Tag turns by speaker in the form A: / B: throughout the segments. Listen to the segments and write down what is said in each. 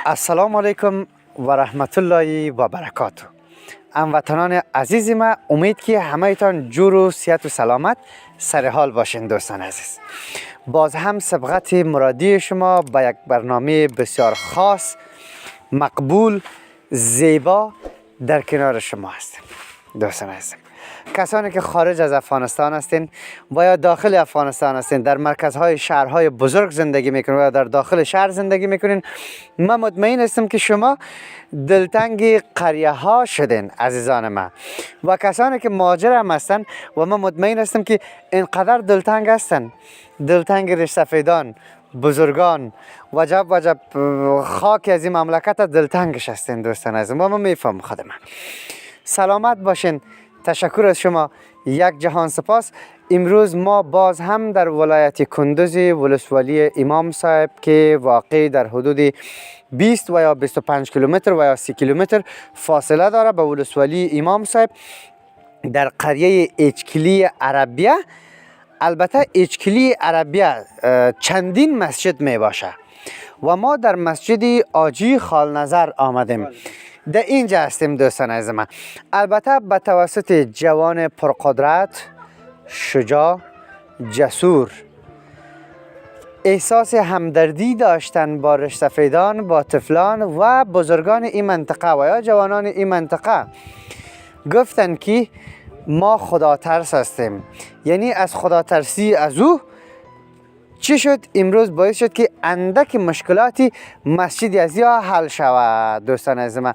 A: السلام علیکم و رحمت الله و برکاته. هموطنان عزیز ما، امید که همه تان جور و صحت و سلامت سر حال باشین. دوستان عزیز، باز هم سبقت مرادی شما با یک برنامه بسیار خاص، مقبول، زیبا در کنار شما هستیم. دوستان عزیز، کسانی که خارج از افغانستان هستین و یا داخل افغانستان هستین، در مرکزهای شهرهای بزرگ زندگی میکنین و یا در داخل شهر زندگی میکنین، من مطمئن هستم که شما دلتنگ قریه ها شدین عزیزان من. و کسانی که مهاجر هم هستن و من مطمئن هستم که اینقدر دلتنگ هستن، دلتنگ ریش سفیدان، بزرگان، وجب خاک از این مملکت دلتنگش هستین. دوستان عزیز، ما میفهم خودم. سلامت باشین. تشکر از شما. یک جهان سپاس. امروز ما باز هم در ولایت کندوز، ولسوالی امام صاحب که واقع در حدود 20 و یا 25 کیلومتر و یا 30 کیلومتر فاصله داره به ولسوالی امام صاحب، در قریه اچکلی عربیه. البته اچکلی عربیه چندین مسجد می باشه و ما در مسجد آجی خالنظر آمدیم. در اینجا هستیم دوستان عزیز من. البته به توسط جوان پرقدرت، شجاع، جسور، احساس همدردی داشتن با ریش سفیدان، با طفلان و بزرگان این منطقه و یا جوانان این منطقه، گفتن که ما خدا ترس هستیم. یعنی از خدا ترسی از او چی شد؟ امروز باعث شد که اندک مشکلاتی مسجد از یا حل شود. دوستان عزیز من،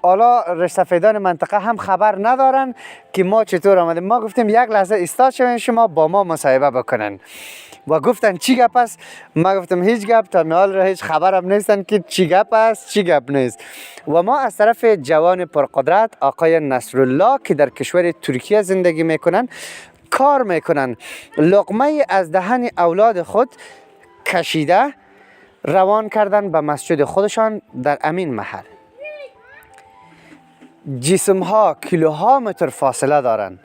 A: حالا ریش سفیدان منطقه هم خبر ندارن که ما چطور آمدیم. ما گفتیم یک لحظه استاد شوین، شما با ما مصاحبه بکنن و گفتن چی گپ است؟ ما گفتم هیچ گپ، تا میال را هیچ خبرم نیستن که چی گپ است چی گپ نیست. و ما از طرف جوان پرقدرت آقای نصرالله که در کشور ترکیه زندگی میکنن کار میکنن، لقمه از دهن اولاد خود کشیده روان کردن به مسجد خودشان در امین محل. جسم ها کیلوها متر فاصله دارن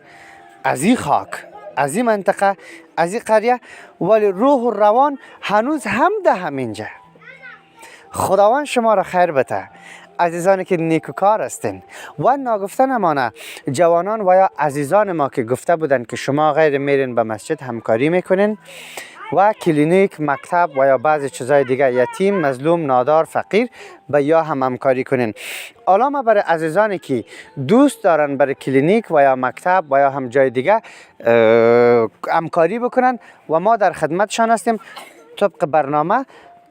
A: از این خاک، از این منطقه، از این قریه، ولی روح و روان هنوز هم ده همینجا. خداوند شما را خیر بده عزیزانی که نیکوکار هستین. و ناگفته نمانه جوانان و یا عزیزان ما که گفته بودن که شما غیر میرین به مسجد همکاری میکنین و کلینیک، مکتب و یا بعضی چیزای دیگه، یتیم، مظلوم، نادار، فقیر به یا هم همکاری کنین. حالا ما برای عزیزانی که دوست دارن برای کلینیک و یا مکتب و یا هم جای دیگه همکاری بکنن و ما در خدمتشان هستیم. طبق برنامه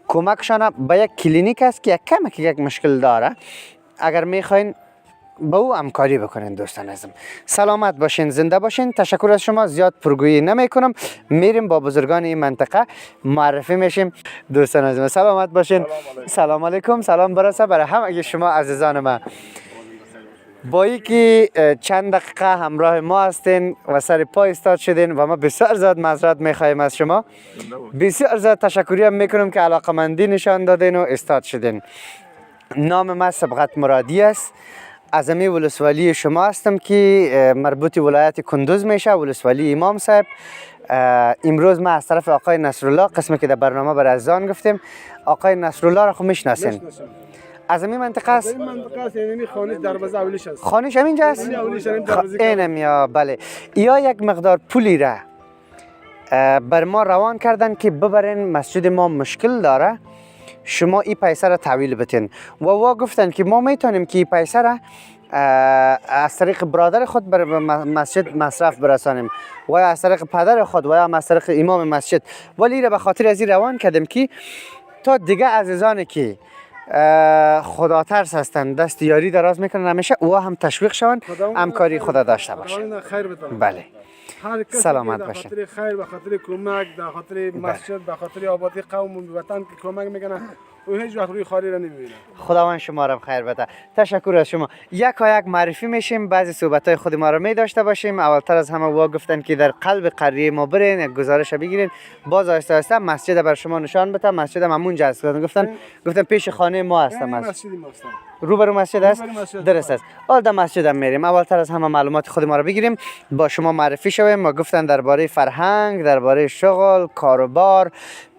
A: کمکشان به یک کلینیک است که یک مشکل داره، اگر میخواین با او همکاری بکنین. دوستان عزیزم، سلامت باشین، زنده باشین. تشکر از شما. زیاد پرگویی نمی کنم، میریم با بزرگان این منطقه معرفی میشیم. دوستان عزیزم سلامت باشین. سلام علیکم. سلام برسه برای همه شما عزیزان من. با ای که چند دقیقه همراه ما هستین و سر پا استاد شدین و ما بسیار زیاد معذرت میخوایم از شما. بسیار زیاد تشکری هم میکنم که علاقمندی نشان دادین و استاد شدین. نام من سبقت مرادی است. از امی ولسوالی شما هستم که مربوط ولایت کندوز میشه، ولسوالی امام صاحب. امروز ما از طرف آقای نصرالله، قسمی که در برنامه برای عزیزان گفتیم، آقای نصرالله را خب میشناسین. از این منطقه است؟
B: این منطقه است، یعنی خانه دروازه اولیش است.
A: خانه‌ش همینجا است؟ اینم یا بله. یا یک مقدار پولی را بر ما روان کردن که ببرین مسجد ما مشکل داره، شما این پیسه را تحویل بتین. و گفتن که ما میتونیم که این پیسه را از طریق برادر خود بر مسجد مصرف برسانیم و یا از طریق پدر خود و یا از طریق امام مسجد، ولی را به خاطر از این روان کردیم که تا دیگه عزیزانی که خدا ترس هستن دست یاری دراز میکنن همیشه او هم تشویق شون، همکاری خدا داشته باشن. بله. سلامت باشین.
B: به خاطر خیر، به خاطر کمک، به خاطر مسجد، به خاطر آبادی قوم و وطن که کمک میکنن و هیچ وقت روی خالی را نمیبینن.
A: خداوند شما را خیر بده. تشکر از شما. یک معرفی میشیم، بعضی صحبت‌های خود ما را می داشته باشیم. اولتر از همه وا گفتن که در قلب قریه ما برین، یک گزارش بگیرین، باز آهسته آهسته مسجد بر شما نشان بدم. مسجد همونجا است. گفتن پیش خانه ما هستم.
B: مسجد ما هستم.
A: روبرو مسجد است؟
B: روبرو مسجد.
A: درست است. حال در مسجد هم میریم. اولتر از همه معلومات خود ما رو بگیریم، با شما معرفی شویم. ما گفتن درباره فرهنگ، درباره شغل، کاروبار،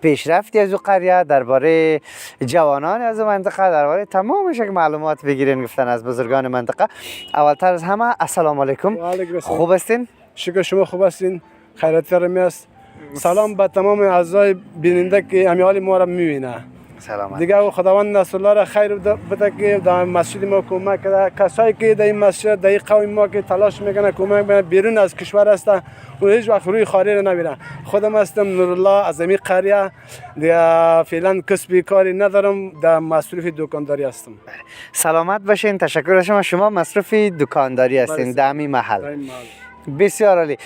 A: پیشرفتی از او قریه، درباره جوانان از او منطقه، درباره تمام شک معلومات بگیرین گفتن از بزرگان منطقه. اولتر از همه السلام علیکم.
B: و علیکم السلام.
A: خوب هستین؟
B: شکر شما خوب هستین؟ خیرات رمی است. سلام به تمام اعضای بیننده که امیال ما را میبینه.
A: سلامت.
B: دیگه خداوند نصر الله را خیر بده که در مسجد ما کمک کرده. کسایی که در این مسجد در این قوم ما که تلاش میکنه کمک میکنه بیرون از کشور هستن و هیچ وقت روی خاری را نمیرن. خودم هستم نورالله از این قریه، دیگه فعلا کسبی کاری ندارم، در مصروف دکانداری هستم.
A: سلامت باشین. تشکر از شما. شما مصروف دکانداری هستین در همین محل. بسیار عالی.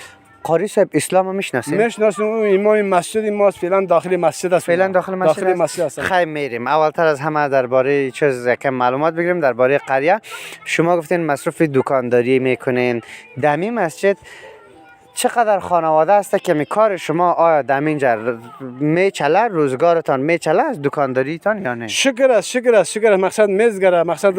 A: قاری صاحب اسلام هم میشناسین؟
B: میشناسم. اون امام مسجد ماست. فعلا داخل مسجد است.
A: فعلا داخل مسجد است. خیلی میریم. اولتر از همه درباره چیز یکم معلومات بگیریم درباره قریه. شما گفتین مصروف دکانداری میکنین. در همین مسجد چقدر خانواده است که می کار شما آیا در اینجا میچله، روزگارتان میچله از دکانداریتان یا نه؟
B: شکر است. مقصد میزگره، مقصد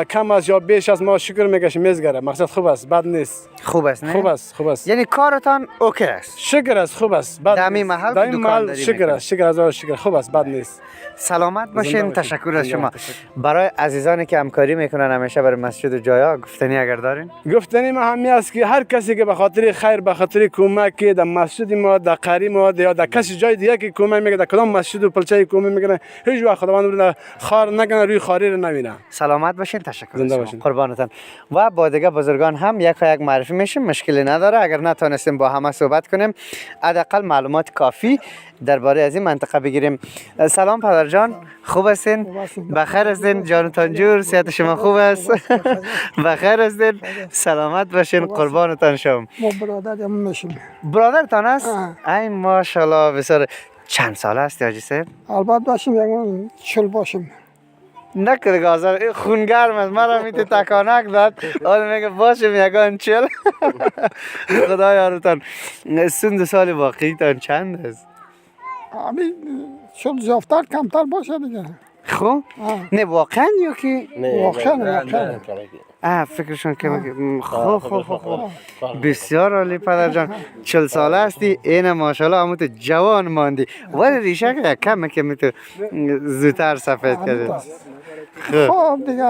B: کم از یا بیش از ما شکر میگشیم میزگره. مقصد خوب است، بد نیست.
A: خوب است نه؟
B: خوب است.
A: یعنی کارتان اوکی است.
B: شکر است، خوب است.
A: در همین محل دکانداری
B: شکر است. شکر خوب است، بد نیست.
A: سلامت باشین. تشکر از شما. برای عزیزانی که همکاری میکنن همیشه برای مسجد و جایا گفتنی اگر دارین؟
B: گفتنی ما همی است که هر کسی که به خاطر خیر، به خاطر کمک در مسجد ما، در قری ما یا در کسی جای دیگه که کمک میکنه، در کدام مسجد و پلچه کمک میکنه، هیچ وقت خداوند خار نکنه، روی خاری رو نبینه.
A: سلامت باشین. تشکر.
B: زنده باشین.
A: قربانتان. و با دیگه بزرگان هم یک معرفی میشیم، مشکلی نداره. اگر نتونستیم با همه صحبت کنیم حداقل معلومات کافی درباره از این منطقه بگیریم. سلام پدر جان، خوب هستین؟ بخیر هستین؟ جانتان جور، صحت شما خوب است؟ بخیر هستین؟ سلامت باشین. قربانتان شم.
C: ما برادرم میشیم.
A: برادرتان است؟ ای ماشاءالله. بسیار. چند ساله است حاجی صاحب؟
C: البته باشیم یکم چل باشیم.
A: نکرده گازر خونگرم است. مرا میته تکانک داد. آدم میگه باشیم یکان چل. خدا یارتان. سن سال واقعیتان چند است؟
C: همین چل زیافتر کمتر باشه دیگه.
A: خب نه واقعا یا که
C: واقعا
A: فکرشون که خب بسیار عالی پدر جان. 40 ساله هستی، این ماشاءالله همون جوان ماندی، ولی ریشه که کمه که میتو زودتر سفید کردی.
C: خب دیگه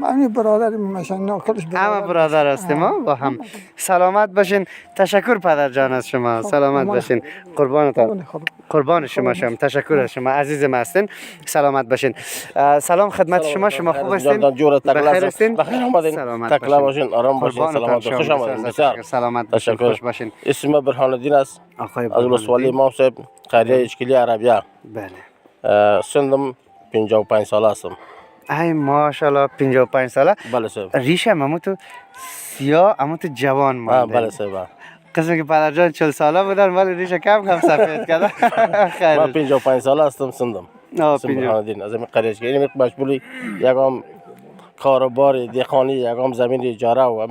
C: همین برادری میشن ناکلش
A: همه برادر هستیم ما با هم. سلامت باشین. تشکر پدر جان از شما. سلامت باشین. قربان شما شم. تشکر از شما عزیزم هستین. سلامت باشین. سلام خدمت شما. شما خوب هستین؟ بخیر هستین؟ سلامت
D: باشین. آرام باشین. سلامت خوش آمدید.
A: سلامت باشین. خوش باشین.
D: اسم برهان الدین است.
A: آقای
D: از ولسوالی امام صاحب قریه اشکیلی عربیه.
A: بله.
D: سنم 55 ساله هستم.
A: ای ماشاءالله 55 ساله.
D: بله صاحب.
A: ریشه همون تو سیاه، همون تو جوان مانده.
D: بله صاحب.
A: قسم که پدر جان 40 ساله بودن ولی ریشه کم سفید کرده. خیر.
D: من 55 ساله هستم. سندم. برهان الدین از این قریه اشکیلی. این مشغولی یکم کاروبار دهقانی، یکم زمین اجاره و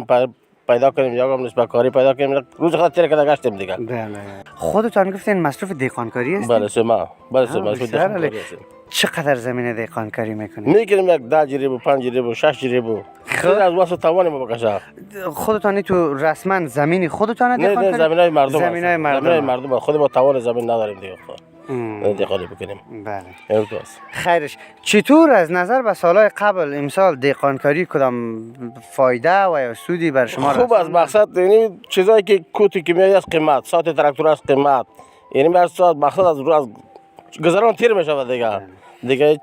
D: پیدا کنیم، یکم نسبت کاری پیدا کنیم. روز خود تیر کده گشتیم دیگه.
A: بله. خودتان گفتین مصروف دهقانکاری هستین؟
D: بله صاحب. بله صاحب. مصروف دهقانکاری هستیم.
A: چقدر زمین دهقانکاری میکنید؟
D: میکنیم یک 10 جریب و 5 جریب و 6 جریب و خود از واسه توان ما بکشه.
A: خودتان تو رسما زمین خودتان دهقانکاری؟
D: نه زمینای مردم.
A: زمینای مردم.
D: خود ما توان زمین نداریم دیگه. دهقانی بکنیم.
A: بله.
D: این تو است.
A: خیرش. چطور از نظر به سالهای قبل امسال دهقانکاری کدام فایده و یا سودی بر شما رسید؟
D: خوب است. مقصد یعنی چیزایی که کوتی کیمیایی است قیمت، ساعت تراکتور است قیمت. یعنی بر ساعت مقصد از گذران تیر میشود دیگه.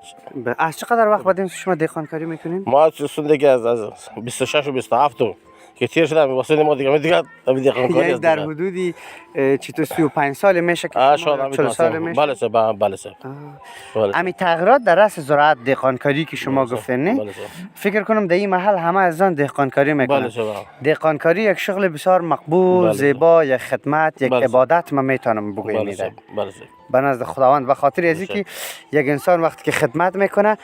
A: از چقدر وقت بعد شما دهقانکاری میکنین؟
D: ما دیگه از 26 و 27 که تیر شدم واسه ما دیگه دهقانکاری
A: یعنی در حدودی چطور 35 سال میشه که 40 سال میشه؟
D: بله صاحب. بله صاحب.
A: امی تغییرات در رأس زراعت دهقانکاری که شما گفتین نه؟ فکر کنم در این محل همه از آن دهقانکاری میکنن.
D: بله صاحب.
A: دهقانکاری یک شغل بسیار مقبول، زیبا، یک خدمت، یک عبادت ما میتونم بگویم.
D: بله صاحب.
A: به نزد خداوند به خاطر ازی که یک انسان وقتی که خدمت میکنه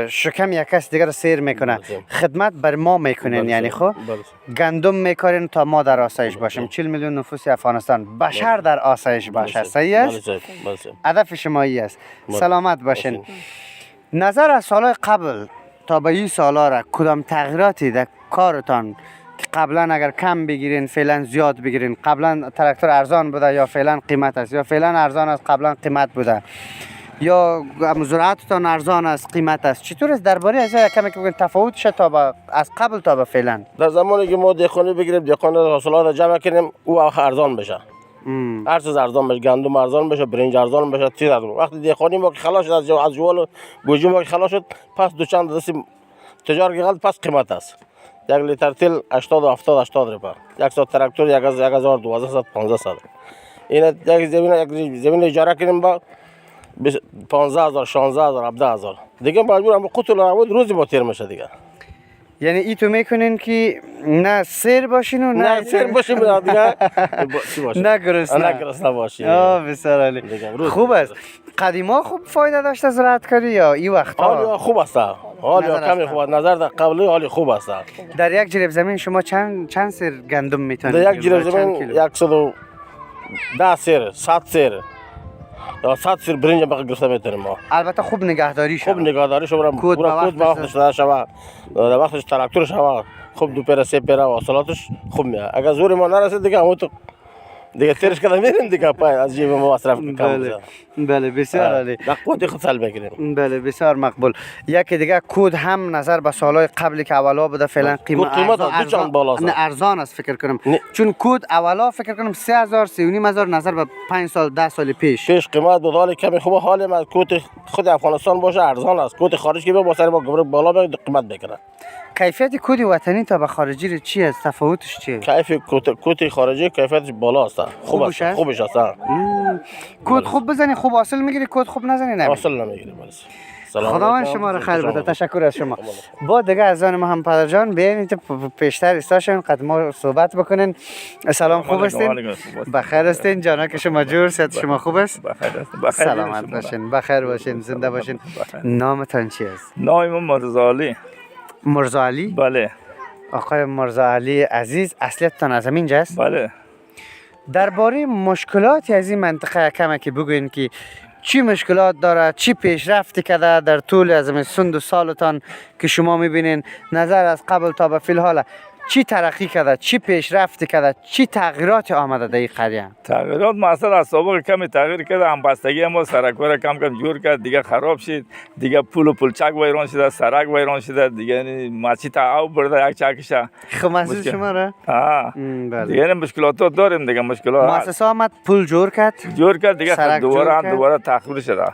A: شکم یک کس دیگر سیر میکنه. خدمت بر ما میکنین یعنی خب گندم میکارین تا ما در آسایش باشیم. 40 میلیون نفوس افغانستان بشر در آسایش باشه. صحیح است؟ هدف شما ای است. سلامت باشین. نظر از سالهای قبل تا به این سالا را کدام تغییراتی در کارتان که قبلا اگر کم بگیرین فعلا زیاد بگیرین، قبلا تراکتور ارزان بوده یا فعلا قیمت است، یا فعلا ارزان است قبلا قیمت بوده، یا زراعتتان ارزان است قیمت است، چطور است درباره از کمی که بگین تفاوتش تا از قبل تا به فعلا؟
D: در زمانی که ما دهقانی بگیریم، دهقان حاصلات را جمع کنیم، او ارزان بشه. هر چیز ارزان بشه، گندم ارزان بشه، برنج ارزان بشه، چیز ارزان. وقتی دهقانی ما که خلاص شد از جوال و گوجه ما که خلاص شد، پس دو چند دستی تجار که غلط پس قیمت است. یک لیتر تیل 80 و 70 80 روپیه. 100 تراکتور 1000 1200 1500. این یک زمین اجاره کنیم با 15000 16000 17000 دیگه مجبورم به قوت العمود روزی با تیر میشه دیگه.
A: یعنی ای تو میکنین که نه سیر باشین و
D: نه سیر باشیم دیگه
A: نه
D: گرسنه باشیم.
A: بسیار عالی. خوب است. قدیما خوب فایده داشته زراعتکاری یا این وقتا؟
D: حالی خوب است. حالی کمی خوب است. نظر در قبلی حالی خوب است.
A: در یک جریب زمین شما چند سیر گندم میتونید؟
D: در یک جریب زمین 110 سیر 100 سیر یا 100 سیر برنج هم گرفته میتونیم ما.
A: البته خوب نگهداری شود.
D: خوب نگهداری شود. کود به وقتش داده شود. در وقتش تراکتور شود. خوب دو پیره سه پیره حاصلاتش خوب میاد. اگر زور ما نرسید دیگه همون تو دیگه تیرش کردم میریم دیگه پای از جیب ما مصرف کنیم.
A: بله بسیار عالی.
D: قوت خود سال بگیریم.
A: بله بسیار مقبول. یکی دیگه کود هم نظر به سالهای قبلی که اولا بوده فعلا قیمت ارزان است فکر کنم. چون کود اولا فکر کنم 3000 3500 نظر به 5 سال 10 سال پیش
D: قیمت بود. حال کمی خوبه. حال ما کود خود افغانستان باشه ارزان است. کود خارج که با سر ما گبر بالا به قیمت بکنه.
A: کیفیت کود وطنی تا به خارجی چی است؟ تفاوتش چیه؟
D: کیفیت کود خارجی کیفیتش بالا است. خوبش است.
A: کود خوب بزنی خوب حاصل میگیری، کود خوب نزنی نمیگیری.
D: حاصل نمیگیری.
A: خداوند شما رو خیر بده. تشکر از شما. با دیگه از آن ما هم پدر جان بیاین پیشتر استاشن قد ما صحبت بکنین. سلام خوب هستین؟ بخیر هستین؟ جانا که شما جور صحت شما خوب است؟
E: بخیر.
A: سلامت باشین. بخیر باشین. زنده باشین. نامتان چی است؟
E: نام مرزا علی.
A: مرزا علی؟
E: بله.
A: آقای مرزا علی عزیز اصلیتتان از همینجا است؟
E: بله.
A: درباره مشکلاتی از این منطقه کمی که بگوین که چی مشکلات داره، چی پیشرفتی کرده در طول از این سند سالتان که شما میبینین نظر از قبل تا به فی الحال چی ترقی کرده، چی پیشرفتی کرده، چی تغییرات آمده در این قریه؟
E: تغییرات مثلا از سابق کمی تغییر کرده. همبستگی ما سرک‌ها کم جور کرد، دیگه خراب شد، دیگه پلچک ویران شده، سرک ویران شده، دیگه مسجد آب برده یک چکش.
A: خب مسجد شما را؟
E: بله. دیگه مشکلات داریم دیگه. مشکلات
A: مؤسسه آمد پول جور کرد
E: دیگه دوباره تخریب شده.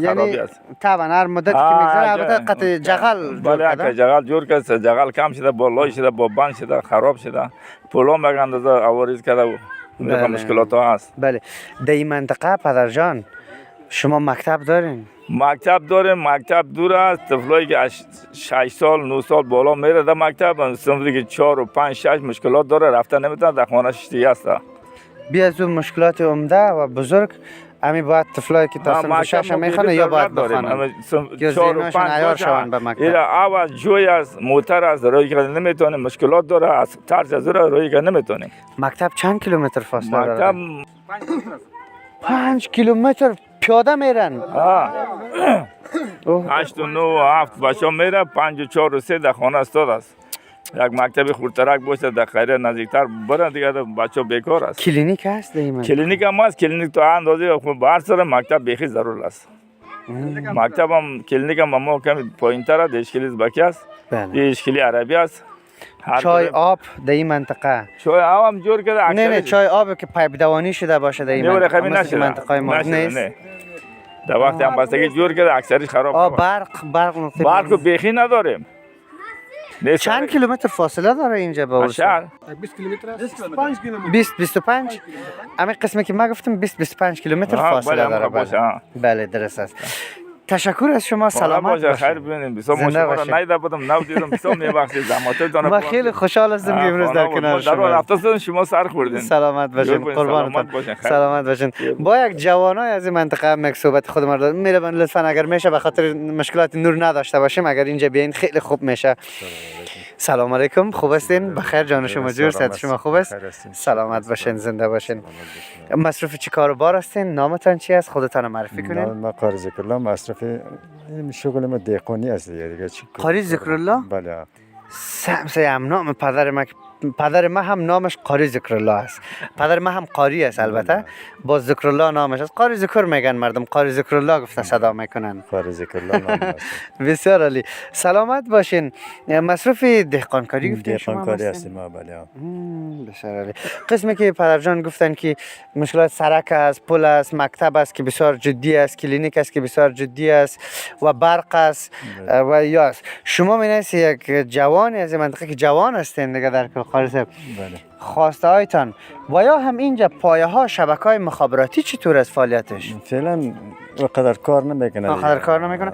A: یعنی طبعا هر مدت که میگذره البته قطع جغل جور کرده.
E: بله جغل جور کرده. جغل کم شده، بالای شده، با بند شده، خراب شده. پولام به اندازه آوریز کرده و مشکلات ها هست.
A: بله. در این منطقه پدر جان شما مکتب دارین؟
E: مکتب داریم. مکتب دور است. طفلایی که 6 سال 9 سال بالا میره در مکتب، صنفی که 4 و 5 6 مشکلات داره، رفته نمیتونه، در خانه شیشتی است.
A: بیا از اون مشکلات عمده و بزرگ امی باید طفلایی که تا صنف 6 میخونه یا باید بخوانن یا ذهنشون عیار شوند به مکتب.
E: اول جوی است، موتر است، روی که نمیتونه، مشکلات داره، از ترس از روی که نمیتونه.
A: مکتب چند کیلومتر فاصله داره؟
E: مکتب
A: 5 کیلومتر پیاده میرن.
E: 8 و 9 و 7 بچه میره، 5 و 4 و 3 در خانه استاد است. یک مکتب خردترک باشه در خیره نزدیکتر برن دیگه بچه بیکار است.
A: کلینیک هست دیگه؟
E: کلینیک هم هست. کلینیک تو اندازه بر سر مکتب بیخی ضرور است. مکتب هم کلینیک هم ما کمی پایین‌تر است. اشکالی بکی است.
A: بله.
E: اشکالی عربی است.
A: چای آب در این منطقه
E: چای آب هم جور کرده.
A: نه چای آب که پایپ دوانی شده باشه در این منطقه ما نیست.
E: در وقت هم بستگی جور کرده اکثرش خراب. برق بیخی نداریم.
A: چند کیلومتر فاصله داره اینجا با
E: شهر؟
B: 20 کیلومتر است.
A: 25 همین قسمی که ما گفتم 25 کیلومتر فاصله داره. بله درست است. تشکر از شما. سلامت باشید.
E: خیر ببینید. بسیار مشکل نیده بودم، نبودم. بسیار میبخشید زحماتتون.
A: ما خیلی خوشحال هستیم که امروز در کنار شما.
E: در هفته شما سر خوردین.
A: سلامت باشین. قربانتون. سلامت باشین. با یک جوانای از این منطقه مک صحبت خودمان دارم. میرم لطفا اگر میشه به خاطر مشکلات نور نداشته باشیم اگر اینجا بیاین خیلی خوب میشه. سلام علیکم، خوب هستین؟ بخیر جان شما جور، صحت شما خوب است؟ سلامت باشین، زنده باشین. مصروف چی کار و بار هستین؟ نامتان چی است؟ خودتان معرفی کنین.
F: ما قاری ذکرالله مصرف این شغل ما دیقونی است دیگه.
A: قاری ذکرالله؟
F: بله.
A: هم نام پدر ما هم نامش قاری ذکرالله است. پدر ما هم قاری است البته. با ذکرالله نامش است. قاری ذکر میگن مردم، قاری ذکرالله گفته صدا میکنن.
F: قاری ذکرالله نام است.
A: بسیار عالی. سلامت باشین. مصروف دهقانکاری گفتین شما؟
F: دهقانکاری هستیم ما، بله.
A: بسیار عالی. قسمی که پدرجان گفتن که مشکلات سرک است، پل است، مکتب است که بسیار جدی است، کلینیک است که بسیار جدی است و برق است و یا شما مینیست یک جوانی از منطقه که جوان هستین دیگه در کلخاری صاحب.
F: بله.
A: خواسته هایتان و یا هم اینجا پایه ها شبکه های مخابراتی چطور است فعالیتش؟
F: فعلا وقدر کار نمیکنه.
A: آخر کار نمیکنه.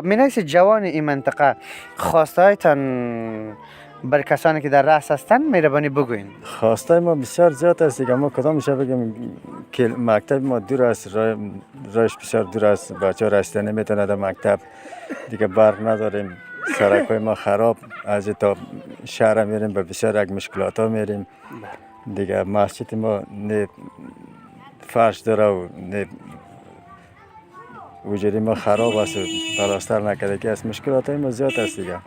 A: مینیست جوان این منطقه خواسته هایتان بر کسانی که در رأس هستن مهربانی بگوین.
F: خواسته ما بسیار زیاد است دیگه. ما کدام میشه بگیم که مکتب ما دور است، راهش بسیار دور است، بچه‌ها رسیدن نمیتونه در مکتب دیگه، برق نداریم، سرک‌های ما خراب، از تا شهر میریم به بسیار یک مشکلات ها میریم دیگه. مسجد ما نه فرش داره و نه وجودی ما خراب است و پلاستر نکرده که از مشکلات ما زیاد است دیگه.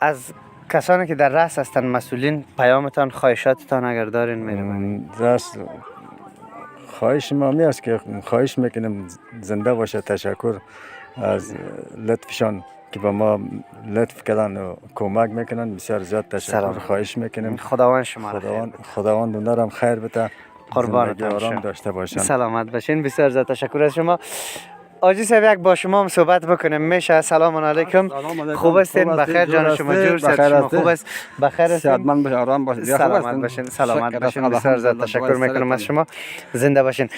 A: از کسانی که در رأس هستن مسئولین پیامتان، خواهشاتتان اگر دارین میرم.
F: راست خواهش ما می است که خواهش میکنیم زنده باشه. تشکر از لطفشان که به ما لطف کردن و کمک میکنن، بسیار زیاد تشکر خواهش میکنیم.
A: خداوند شما
F: خداوند اونها خیر بده،
A: قربانتان
F: آرام داشته باشن.
A: سلامت باشین. بسیار زیاد تشکر از شما. آجی صاحب یک با شما هم صحبت بکنیم میشه؟ سلام علیکم. خوب هستین؟ بخیر جان شما جور، صحت شما خوب است؟ بخیر هستین؟
G: صحتمند باشین، آرام باشین.
A: سلامت باشین. سلامت باشین. بسیار زیاد تشکر میکنم از شما. زنده باشین.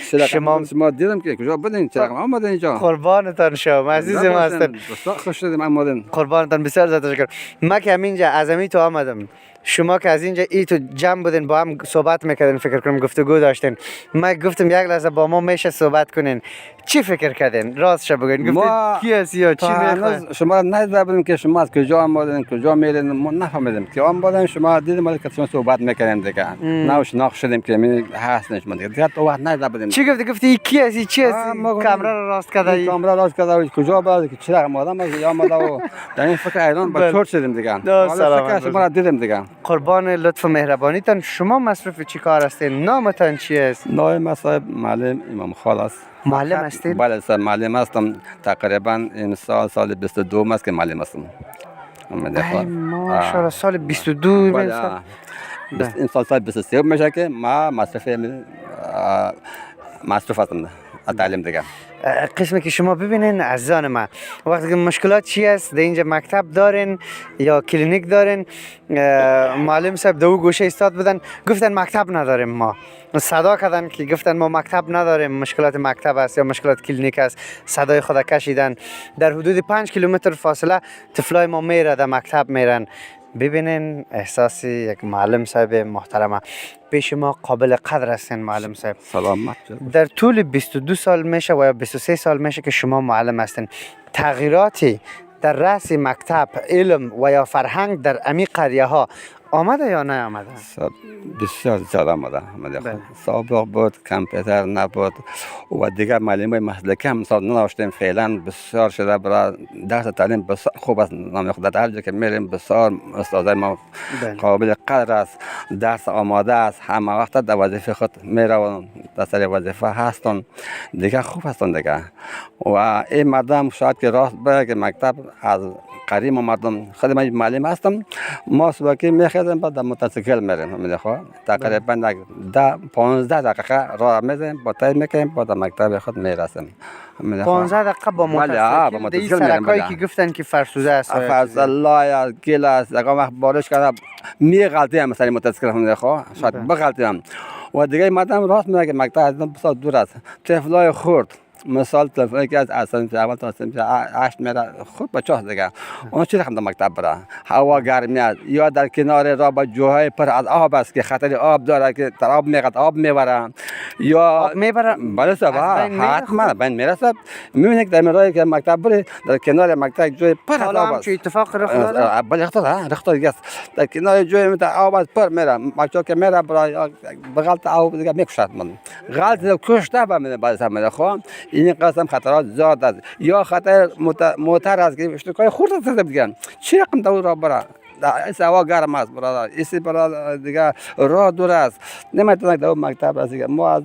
G: شما دیدم که کجا بدین، چرا آمدین اینجا؟
A: قربانتان شما، عزیز ما هستین.
G: خوش شدیم آمدین.
A: قربانتان، بسیار زیاد تشکر. ما که همینجا از امی تو آمدم، شما که از اینجا ای تو جمع بودین با هم صحبت میکردین، فکر کنم گفتگو داشتین. من گفتم یک لحظه با ما میشه صحبت کنین. چی فکر کردین؟ راستش بگین. گفتین کی هستی یا چی میخواین؟
G: شما ندیدیم که شما از کجا آمدین، کجا میرین، ما نفهمیدیم که آمدین. شما دیدیم که شما صحبت میکردین دیگه. نه شناخت شدیم که می هست شما دیگه تو وقت ندیدیم.
A: چی گفتی کی هستی، چی هستی؟ کامرا رو راست کرده.
G: کامرا راست کرده. کجا بود که چرا آمدم از یا آمده و در این فکر ایران با چور شدیم دیگه. حالا شما را دیدیم دیگه.
A: قربان لطف و مهربانیتان. شما مصروف چی کار هستین؟ نامتان چی است؟
G: نام ما صاحب معلم امام خال است.
A: معلم هستین؟
G: بله صاحب معلم هستم. تقریبا این سال 22 است که معلم هستم.
A: ماشاءالله سال 22 میشه.
G: این سال 23 میشه که ما مصروف هستم تعلیم دیگه.
A: قسمی که شما ببینین عزیزان ما، وقتی که مشکلات چی است در اینجا مکتب دارین یا کلینیک دارین، معلم صاحب دو گوشه ایستاد بودن گفتن مکتب نداریم. ما صدا کردن که گفتن ما مکتب نداریم، مشکلات مکتب است یا مشکلات کلینیک است. صدای خود کشیدن. در حدود 5 کیلومتر فاصله طفلای ما میره در مکتب میرن. ببینین احساس یک معلم صاحب محترمه. پیش ما قابل قدر هستین معلم صاحب.
G: سلامت.
A: در طول 22 سال میشه و یا 23 سال میشه که شما معلم هستین. تغییراتی در رأس مکتب، علم و یا فرهنگ در امی قریه ها آمده یا نه آمده؟
G: بسیار زیاد آمده. سابق بود، کامپیوتر نبود و دیگر معلم مسلکی هم مثلا نداشتیم. فعلا بسیار شده برای درس تعلیم بسیار خوب است. نام خدا در هر جا که میریم بسیار استادای ما قابل قدر است، درس آماده است، همه وقت در وظیفه خود میروند، در سر وظیفه هستند دیگه، خوب هستند دیگه. و این مردم شاید که راست بگه که مکتب از قریب مردم خود من معلم هستم. ما صبحی میخوایم بعد موتورسیکل میریم. تقریبا 15 دقیقه راه میزنیم، با تایر میکنیم، بعد مکتب خود میرسیم.
A: 15 دقیقه با موتورسیکل سرکایی که گفتن که فرسوده است.
G: الله یا گل است. اگه وقت بارش کنه میغلطیم مثلا موتورسیکل شاید بغلطیم. و دیگه مردم راست میگه که مکتب از بسیار دور است. طفلای خرد مثال تلفنی که از صنف اول تا صنف 8 میره خود به چاه دیگه اون چی رقم در مکتب بره هوا گرمی است یا در کنار راه با جوهای پر از آب است که خطر آب داره که در آب میقد آب میبره یا
A: آب میبره
G: بله صاحب حتما بین میرسه میبینید در راهی که مکتب بره در کنار مکتب جوی پر از
A: حالا
G: آب
A: هم
G: است
A: چه اتفاق رخ داده
G: بله رخت دیگه در کنار جوی آب است پر میره بچه‌ها که میره برای بغلط آب دیگه میکشد من غلط کشته به بعد میره خو این قسم خطرات زیاد است یا خطر موتر است که اشتکای خورد است دیگه چی رقم دور را بره هوا گرم است برادر ایسی برادر دیگه راه دور است نمیتونه دو مکتب است دیگه ما از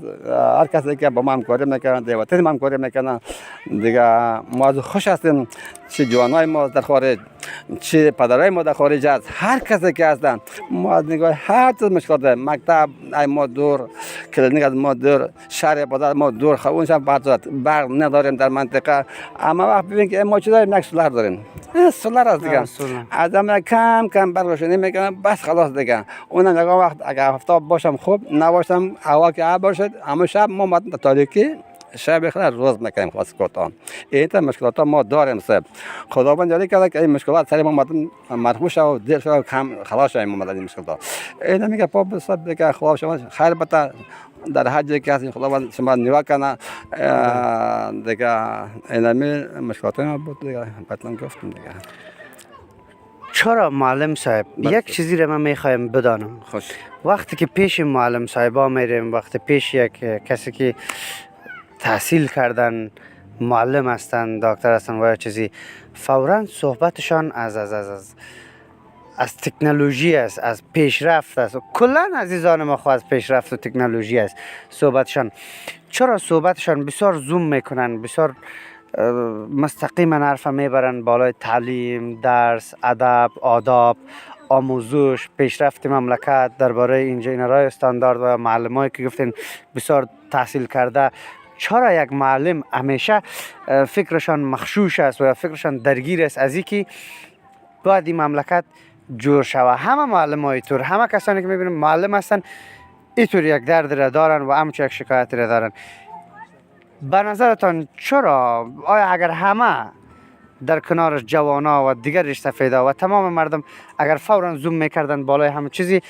G: هر کسی که با ما همکاری میکنن دیوتن ما همکاری میکنن دیگه ما از خوش هستیم چه جوانای ما در خارج چه پدرای ما در خارج است هر کسی که هستن ما از نگاه هر چیز مشکل داریم مکتب ما دور کلینیک از ما دور شهر بازار ما دور خونش هم برق نداریم در منطقه اما وقت ببین که ما چی داریم یک سولار داریم سولار است دیگه آدم کم کم برق روشنی میکنه بس خلاص دیگه اونم نگاه وقت اگر هفته باشم خوب نباشم هوا که آب باشد اما شب ما تاریکی شب بخیر روز میکنیم خلاص کوتاه این تا مشکلات ما داریم صاحب خداوند جاری کرده که این مشکلات سر ما مرحوم شد و دیر شد کم خلاص شدیم ما این مشکلات این میگه پاپ صاحب دیگه خدا شما خیر بتا در هر جایی که هستین خداوند شما نگاه کنه دیگه این مشکلات ما بود دیگه بتون گفتم دیگه
A: چرا معلم صاحب یک چیزی رو من میخوایم بدانم
G: خوش
A: وقتی که پیش معلم صاحبا میریم وقتی پیش یک کسی که تحصیل کردن معلم هستن دکتر هستن و یا چیزی فوراً صحبتشان از تکنولوژی است از پیشرفت است کلا عزیزان ما خو از پیشرفت و تکنولوژی است صحبتشان چرا صحبتشان بسیار زوم میکنن بسیار مستقیما حرف میبرن بالای تعلیم درس ادب آداب آموزش پیشرفت مملکت درباره اینجا اینرای استاندارد و معلمایی که گفتین بسیار تحصیل کرده چرا یک معلم همیشه فکرشان مخشوش است و فکرشان درگیر است از اینکه باید این مملکت جور شوه همه معلمای طور همه کسانی که میبینیم معلم هستن اینطور یک درد را دارن و همچون یک شکایت را دارن به نظرتان چرا آیا اگر همه در کنار جوانا و دیگر سفیدا و تمام مردم اگر فورا زوم میکردن بالای همه چیزی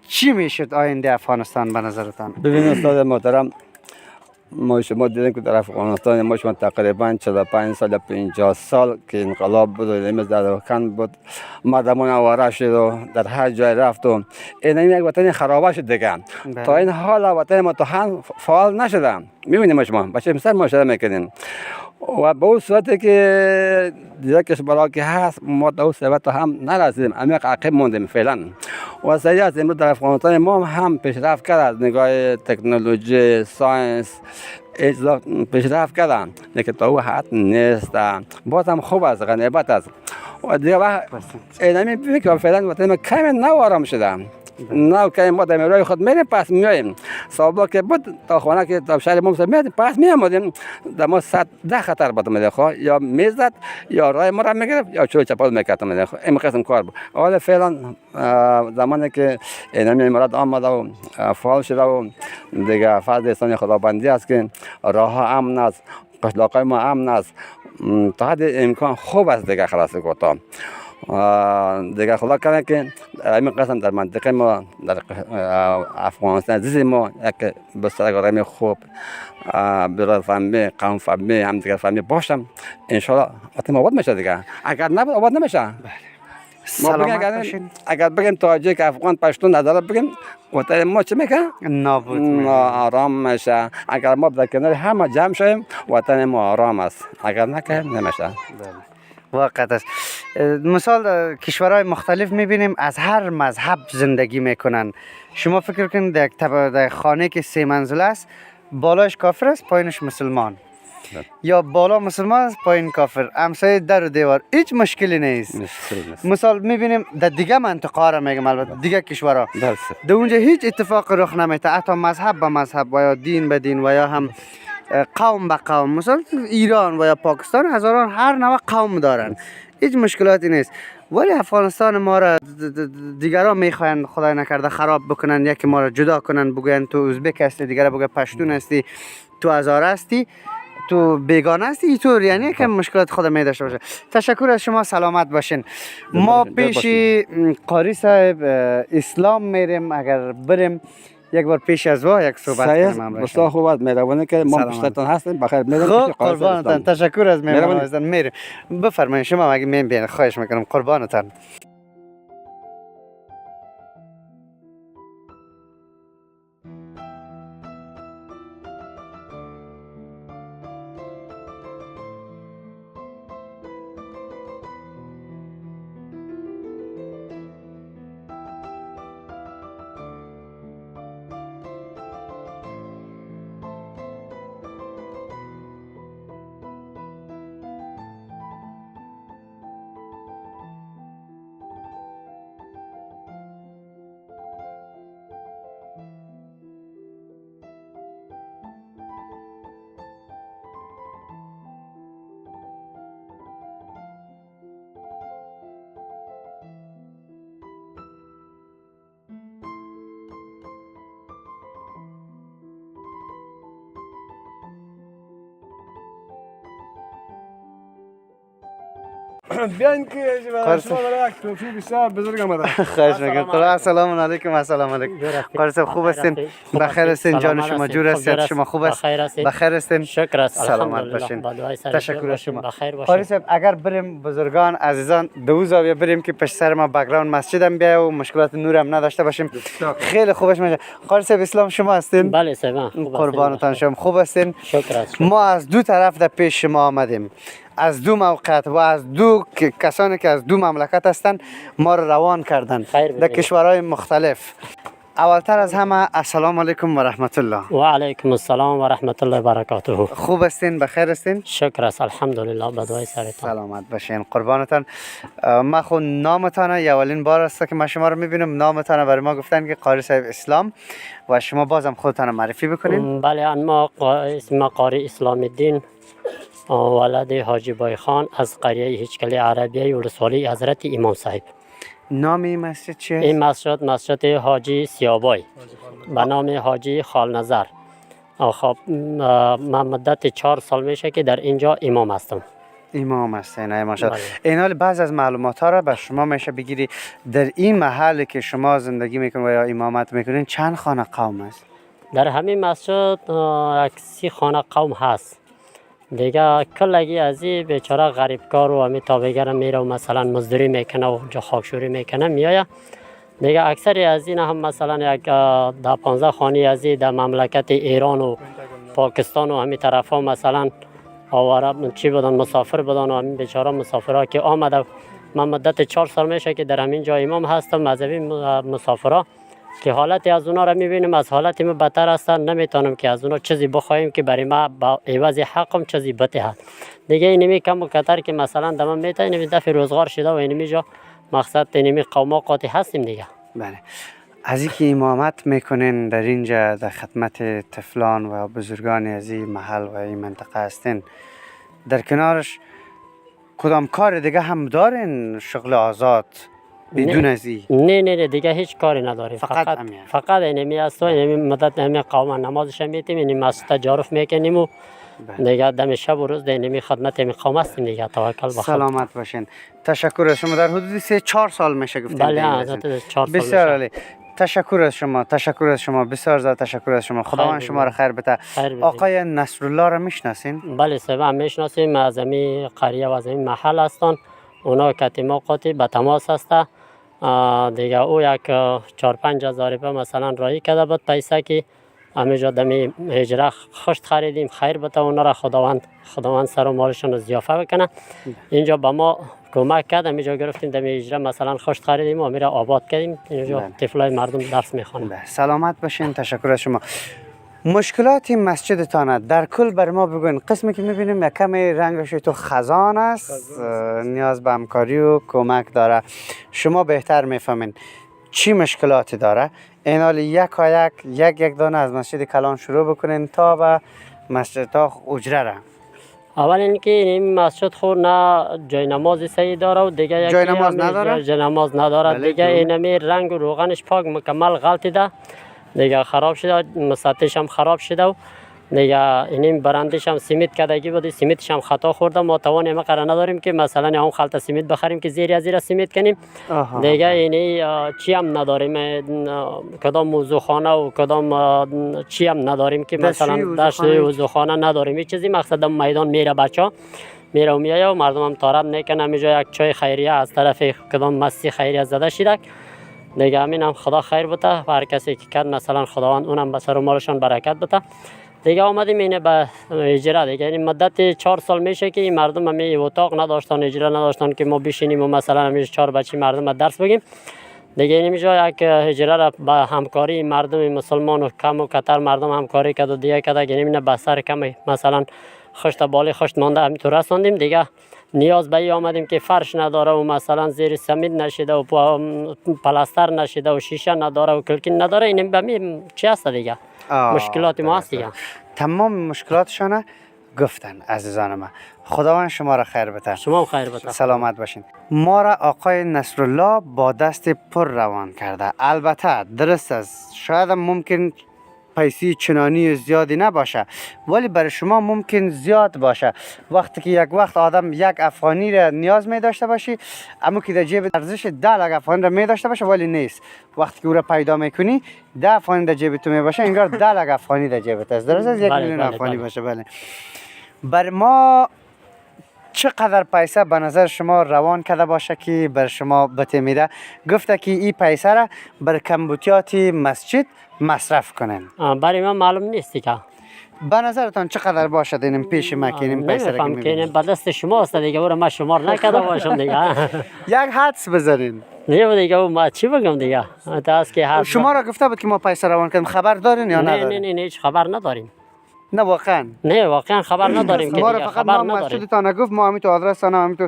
A: چی میشد آینده افغانستان به نظرتان
G: ببین استاد محترم ما شما دیدیم که در افغانستان ما شما تقریبا 45 سال 50 سال که انقلاب بود و زدوکن بود مردمان آواره شد و در هر جای رفت و این یک وطن خرابه شد دیگه تا این حال وطن ما تا هم فعال نشده میبینیم شما بچه مثل ما شده میکنیم و به اون صورتی که دیگه کشورها که هست ما تا اون صورت هم نرسیدیم عمیق عقب موندیم فعلا و صحیح است امروز در افغانستان ما هم پیشرفت کرد از نگاه تکنولوژی ساینس پیشرفت کردن لیکن تا او حد نیست باز هم خوب است غنیمت است و دیگه وقت اینمی ببینید که فعلا وطن ما کمی نوارم شده نه که ما در راه خود میریم پس میایم سابقا که بود تا خانه که تا شهر ما میادیم پس میامدیم در ما 110 خطر بود میده خو یا میزد یا راه ما را میگرفت یا چوب چپال میکرد میده خو این قسم کار بود حالا فعلا زمانی که اینمی مراد آمده و فعال شده و دیگه فرض انسان خداوندی است که راه ها امن است قشلاقای ما امن است تا حد امکان خوب است دیگه خلاص گفتم دیگه خدا کنه که همین قسم در منطقه ما در افغانستان عزیز ما یک بسترگارمی خوب برای فهمی قوم فهمی هم دیگه فهمی باشم انشاءالله وقتی ما آباد میشه دیگه اگر نبود آباد نمیشه
A: سلامت باشین
G: اگر بگیم تاجیک افغان پشتون نداره بگیم وطن ما چه میکنه
A: نابود
G: آرام میشه اگر ما در کنار همه جمع شویم وطن ما آرام است اگر نکنیم نمیشه
A: واقعا است مثال کشورهای مختلف میبینیم از هر مذهب زندگی میکنن شما فکر کنید در خانه که 3 منزله است بالاش کافر است پایینش مسلمان یا بالا مسلمان است پایین کافر همسایه در و دیوار هیچ مشکلی نیست مثال میبینیم در دیگه منطقه را میگم البته دیگه کشورها در اونجا هیچ اتفاق رخ نمیته حتی مذهب به مذهب و یا دین به دین و یا هم قوم به قوم مثلا ایران و یا پاکستان هزاران هر نوع قوم دارن هیچ مشکلاتی نیست ولی افغانستان ما را دیگران میخواین خدای نکرده خراب بکنن یکی ما را جدا کنن بگوین تو ازبک هستی دیگر بگه پشتون هستی تو هزاره هستی تو بیگانه هستی اینطور یعنی که مشکلات خود می داشته باشه. تشکر از شما، سلامت باشین. ما پیش قاری صاحب اسلام میریم، اگر بریم یک بار پیش از یک صحبت کنم.
G: بسیار خوب است، مهربانی که ما پشتتان هستیم. بخیر میریم.
A: خب قربانتان، تشکر از مهمان نوازیدن. میریم. بفرمایید شما اگه میبینید خواهش میکنم. قربانتان.
B: بیاین که برای شما برای یک توفیق بسیار بزرگ آمده.
A: خواهش میکنم. السلام علیکم. السلام علیکم. قاری صاحب خوب هستین؟ بخیر هستین؟ جان شما جور است؟ شما خوب است؟ بخیر هستین؟
H: شکر است.
A: سلامت باشین. تشکر از شما.
H: بخیر باشین.
A: قاری صاحب اگر بریم بزرگان عزیزان دو زاویه بریم که پشت سر ما بک‌گراند مسجد هم بیاید و مشکلات نور هم نداشته باشیم، خیلی خوبش میشه. قاری صاحب اسلام شما هستین؟
H: بله صاحب.
A: قربانتان شما. خوب هستین؟
H: شکر است.
A: ما از دو طرف در پیش شما آمدیم، از دو موقعیت و از دو کسانی که از دو مملکت هستند ما رو روان کردن در کشورهای مختلف. اولتر از همه السلام علیکم و رحمت الله.
H: و علیکم السلام و رحمت الله و برکاته.
A: خوب هستین؟ بخیر هستین؟
H: شکر است الحمدلله. بدوای سرتان.
A: سلامت باشین. قربانتان. ما خود نامتان اولین بار است که ما شما رو میبینم. نامتان برای ما گفتن که قاری صاحب اسلام و شما بازم خودتان معرفی بکنین.
H: بله ما اسم قاری اسلام الدین ولد حاجی بای خان از قریه هیچکلی عربیه ولسوالی حضرت امام صاحب.
A: نام این مسجد چیه؟
H: این مسجد حاجی سیابای به نام حاجی خال نظر. خب من مدت 4 سال میشه که در اینجا امام هستم.
A: امام هستین؟ ماشاءالله. این حال بعض از معلومات ها را به شما میشه بگیری. در این محل که شما زندگی میکنید و یا امامت میکنین چند خانه قوم است؟
H: در همین مسجد 30 خانه قوم هست. دیگه کلگی از این بیچاره غریبکار و همی تابعگر میره و مثلا مزدوری میکنه و جا خاکشوری میکنه میایه. دیگه اکثری از این هم مثلا یک 15 خانه از این در مملکت ایران و پاکستان و همین طرف ها مثلا آواره چی بدن مسافر بدن و همین بیچاره مسافرها که آمده. من مدت 4 سال میشه که در همین جا امام هستم. از این مسافرها که حالتی از اونا را میبینیم از حالتی ما بدتر هستن، نمیتونم که از اونا چیزی بخوایم که برای ما با عوض حقم چیزی بده. دیگه اینمی کم و کتر که مثلا دم میته اینمی دفع روزگار شده و اینمی جا مقصد اینمی قوما قاطی هستیم دیگه.
A: بله. از اینکه امامت میکنین در اینجا در خدمت طفلان و بزرگان از این محل و این منطقه هستین، در کنارش کدام کار دیگه هم دارین؟ شغل آزاد بدون از این؟
H: نه دیگه هیچ کاری نداریم. فقط اینمی است و اینمی مدت همین قوم نمازش میتیم، اینمی مسجد جارف میکنیم و دیگه دم شب و روز اینمی خدمت همین قوم هستیم دیگه. توکل بخیر.
A: سلامت باشین. تشکر از شما. در حدود 3-4 سال میشه گفتین؟
H: بله 4 سال.
A: بسیار عالی. تشکر از شما. بسیار زیاد تشکر از شما. خداوند شما را خیر بده. آقای نصرالله را میشناسین؟
H: بله صاحب میشناسیم. از همین قریه و از همین محل هستن. اونا کتیماقاتی به تماس هسته دیگه. او یک 4-5 هزار روپیه مثلا رایی کرده بود پیسه که همیجا دمی هجره خشت خریدیم. خیر بده اونا را خداوند سر و مالشان رو ضیافه بکنه. اینجا با ما کمک کرد. همیجا گرفتیم دمی هجره مثلا خشت خریدیم و همیره آباد کردیم. اینجا طفلای مردم درس میخوانیم.
A: سلامت باشین. تشکر از شما. مشکلات مسجدتان در کل بر ما بگوین. قسمی که میبینیم یک کمی رنگش تو خزان است، نیاز به همکاری و کمک داره. شما بهتر میفهمین چی مشکلاتی داره. این حال یک دانه از مسجد کلان شروع بکنین تا به مسجد تا اجره را.
H: اول اینکه این مسجد خور نه جای نمازی صحیح داره و دیگه
A: جای نماز نداره.
H: جای نماز نداره. دیگه اینمی رنگ و روغنش پاک مکمل غلطیده دیگه، خراب شده. مسطحش هم خراب شده و دیگه اینیم برندش هم سیمت کدگی بودی، سیمتش هم خطا خورده، ما توان ما قرار نداریم که مثلا هم خلط سیمت بخریم که زیر از زیر سیمت کنیم. دیگه اینی چی هم نداریم، کدام موضوعخانه و کدام چی هم نداریم که مثلا داشت وضوخانه نداریم. این چیزی مقصد میدان میره بچه میره و میایه و مردم هم طارد میکنه. میجا یک چای خیریه از طرف کدام مستی خیریه زده شده. دیگه همین هم خدا خیر بده و هر کسی که کرد مثلا خداوند اونم به سر و مالشان برکت بده. دیگه آمدیم اینه به اجرا. دیگه این مدت 4 سال میشه که این مردم همی اتاق نداشتن، اجرا نداشتن که ما بشینیم و مثلا همیشه 4 بچه مردم درس بگیم. دیگه این میجا یک اجرا را با همکاری مردم مسلمان و کم و کتر مردم همکاری کرد و دیگه کده گیریم به سر کم مثلا خشت بالی خشت مانده همینطور رساندیم. دیگه نیاز به ای آمدیم که فرش نداره و مثلا زیر سمید نشده و پلاستر نشده و شیشه نداره و کلکین نداره. این به می چی هست دیگه؟ مشکلات ما هست دیگه.
A: تمام مشکلاتشان گفتن عزیزان ما. خداوند شما را خیر بده.
H: شما خیر بده.
A: سلامت باشین. ما را آقای نصرالله با دست پر روان کرده. البته درست است، شاید ممکن پیسی چنانی زیادی نباشه ولی برای شما ممکن زیاد باشه. وقتی که یک وقت آدم 1 افغانی را نیاز می داشته باشی، اما که در جیب ارزش 10 لک افغانی را می داشته باشه ولی نیست. وقتی که او را پیدا میکنی 10 افغانی در جیب تو می باشه، انگار 10 لک افغانی در جیبت است. درست است، 1 میلیون افغانی باشه. بله. بر ما چقدر پیسه به نظر شما روان کرده باشه که بر شما بته میده؟ گفته که این پیسه را بر کمبودیات مسجد مصرف کنن.
H: برای من معلوم نیست که
A: به نظرتان چقدر باشد این پیش ما که این پیسه را
H: می‌بینیم؟ به دست شما است دیگه، برای ما شمار نکرده باشم دیگه.
A: یک حدس بزنین.
H: نه دیگه ما چی بگم دیگه؟ است که
A: شما را گفته بود که ما پیسه روان کردیم، خبر دارین یا ندارین؟
H: نه هیچ خبر نداریم.
A: نه واقعا.
H: نه واقعا خبر نداریم که
A: ما
H: دیگه.
A: فقط
H: خبر
A: ما
H: نداریم.
A: مسجدتان نگفت، ما همین تو آدرس تان همین تو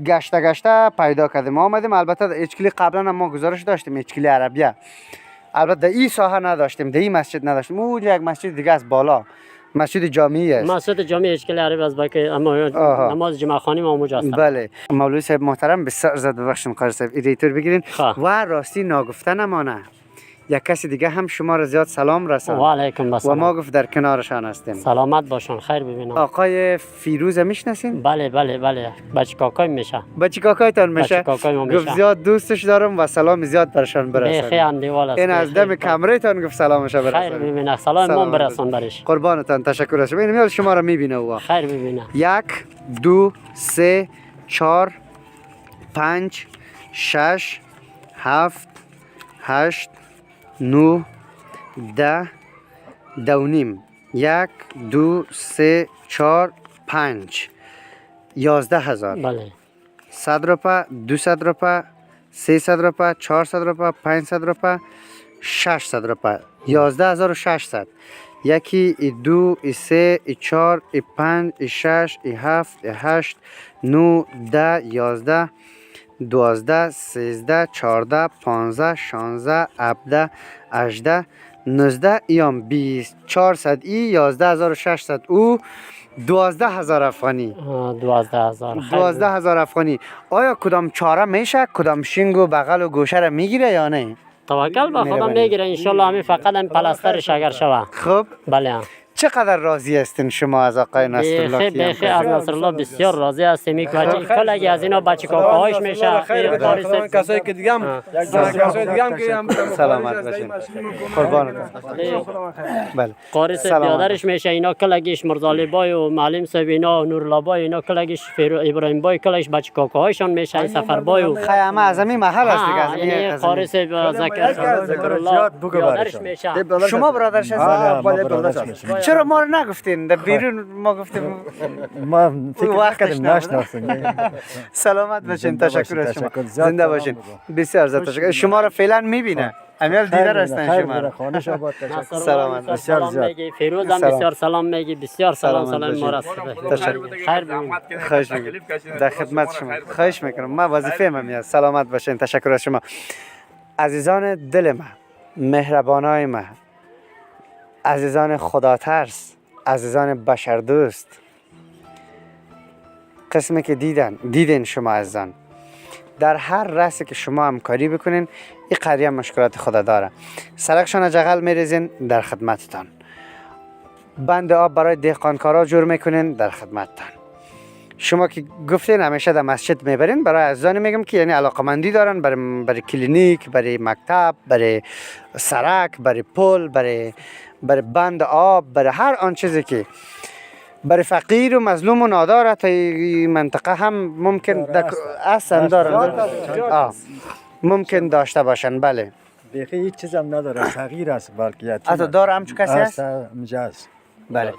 A: گشته پیدا کردیم. ما آمدیم. البته اچکلی قبلا هم ما گزارش داشتیم، اچکلی عربیه. البته این ساحه نداشتیم، در این مسجد نداشتیم. اونجا یک مسجد دیگه از بالا، مسجد جامعی است.
H: مسجد جامعی اچکلی عربی است که اما نماز جمعه خانی ما اونجا است.
A: بله. مولوی صاحب محترم، بسیار زد ببخشید قاری صاحب ایدیتور بگیرین. و راستی ناگفته نمانه، یک کسی دیگه هم شما را زیاد سلام رساند.
H: و علیکم السلام.
A: و ما گفت در کنارشان هستیم.
H: سلامت باشون، خیر ببینم.
A: آقای فیروز میشناسین؟
H: بله بچه کاکای میشه.
A: بچه کاکایتان میشه؟
H: بچه کاکای ما میشه.
A: گفت زیاد دوستش دارم و سلام زیاد برشان برسان.
H: بخیر اندیوال است.
A: این از دم کمره تان گفت سلامش برسان.
H: خیر ببینه، سلام ما برسان برش.
A: قربانتان، تشکر از شما. این میاد شما را میبینه او.
H: خیر ببینه.
A: 1 2 3 4 5 6 7 8 9 10 دونیم. 1 2 3 4 5 11,000.
H: بله.
A: 100 روپه، 200 روپه، 300 روپه، 400 روپه، 500 روپه، 600 روپه. 11,600. 1 2 3 4 5 6 7 8 9 10 11 12 13 14 15 16 17 18 19 ایام 20 400 ای 11,600 او 12,000 افغانی.
H: 12,000.
A: 12,000 افغانی. آیا کدام چاره میشه؟ کدام شینگ و بغل و گوشه را میگیره یا نه؟
H: توکل به خدا میگیره ان شاء الله. همین فقط این پلاسترش اگر شوه.
A: خب
H: بله.
A: چقدر راضی هستین شما از آقای نصرالله؟
H: بخیر از نصرالله بسیار راضی هستیم. کلگی از اینا بچه کاکاهاش میشه.
B: کسایی که دیگه هم که
A: سلامت باشین. قربانتون. بله.
H: قاری صاحب برادرش میشه. اینا کلگیش مرزالی بای و معلم صاحب، اینا نورالله بای، اینا کلگیش ابراهیم بای، کلگیش بچه کاکاهاشون میشه. سفر بای و
A: خیمه از همین محل است دیگه.
H: این قاری صاحب ذکرالله برادرش میشه.
A: شما برادرش هستین؟ چرا ما رو نگفتین؟ در بیرون ما گفتیم.
F: ما فکر کردیم نشناسیم.
A: سلامت باشین. تشکر از شما. زنده باشین. بسیار زیاد تشکر. شما رو فعلا میبینه. امیال دیدار هستن شما. سلامت.
H: بسیار زیاد. فیروز هم بسیار سلام میگی. بسیار سلام ما را
A: تشکر.
H: خیر ببین.
A: خواهش میکنم. در خدمت شما. خواهش میکنم. ما وظیفه من میاد. سلامت باشین. تشکر از شما. عزیزان دل ما، مهربانای ما، عزیزان خدا ترس، عزیزان بشر دوست، قسمی که دیدین شما عزیزان، در هر رأسی که شما همکاری بکنین، این قریه مشکلات خدا داره. سرکشان جغل میریزین در خدمتتان. بند آب برای دهقانکارا جور میکنین در خدمتتان. شما که گفتین همیشه در مسجد میبرین، برای عزیزان میگم که یعنی علاقمندی دارن برای کلینیک، برای مکتب، برای سرک، برای پل، برای بند آب، برای هر آن چیزی که برای فقیر و مظلوم و نادار تا این منطقه هم ممکن اصلا دارن ممکن داشته باشن. بله
F: بیخی هیچ چیز هم نداره، فقیر است بلکه یتیم
A: حتی داره همچون کسی هست؟
F: مجاز.
A: بله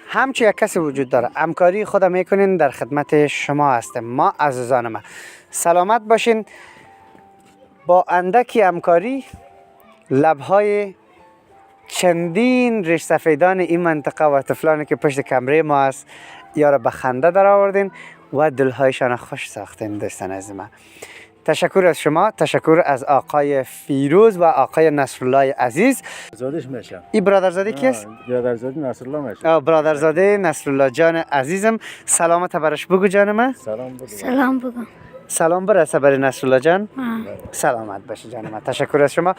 A: همچون یک کسی وجود داره. همکاری خود میکنین، در خدمت شما هستم. ما عزیزان ما سلامت باشین. با اندکی همکاری لبهای چندین ریش سفیدان این منطقه و طفلانی که پشت کمره ما هست یا را به خنده در آوردین و دلهایشان خوش ساختین. دوستان از ما تشکر از شما، تشکر از آقای فیروز و آقای نصرالله عزیز.
F: زادش میشه.
A: این برادرزاده کیست؟
F: برادرزاده نصرالله میشه.
A: برادرزاده نصرالله جان عزیزم، سلامت برش بگو جانم.
F: سلام بگو.
I: سلام بگو.
A: سلام برسه برای نصرالله جان. سلامت باشه جانم، تشکر از شما.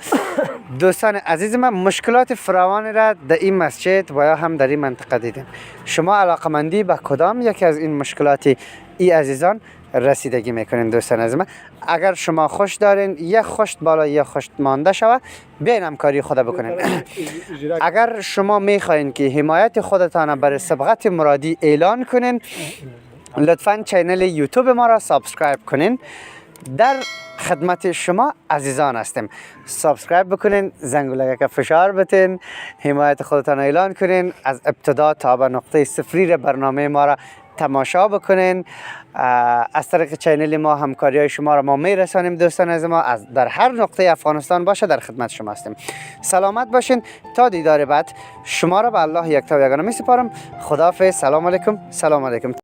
A: دوستان عزیز من، مشکلات فراوانی را در این مسجد و یا هم در این منطقه دیدیم. شما علاقمندی به کدام یکی از این مشکلات ای عزیزان رسیدگی میکنین؟ دوستان عزیز من، اگر شما خوش دارین یا خوش بالا یا خوش مانده شوه، بیاین همکاری خود بکنین. اگر شما میخواین که حمایت خودتان برای سبقت مرادی اعلان کنین، لطفاً چینل یوتیوب ما را سابسکرایب کنین. در خدمت شما عزیزان هستیم. سابسکرایب بکنین، زنگوله که فشار بتین، حمایت خودتان اعلان کنین، از ابتدا تا به نقطه صفری برنامه ما را تماشا بکنین. از طریق چینل ما همکاری های شما را ما میرسانیم. دوستان از ما در هر نقطه افغانستان باشه در خدمت شما هستیم. سلامت باشین تا دیدار بعد. شما را به الله یکتا و یگانه می سپارم. خداحافظ. سلام علیکم. سلام علیکم.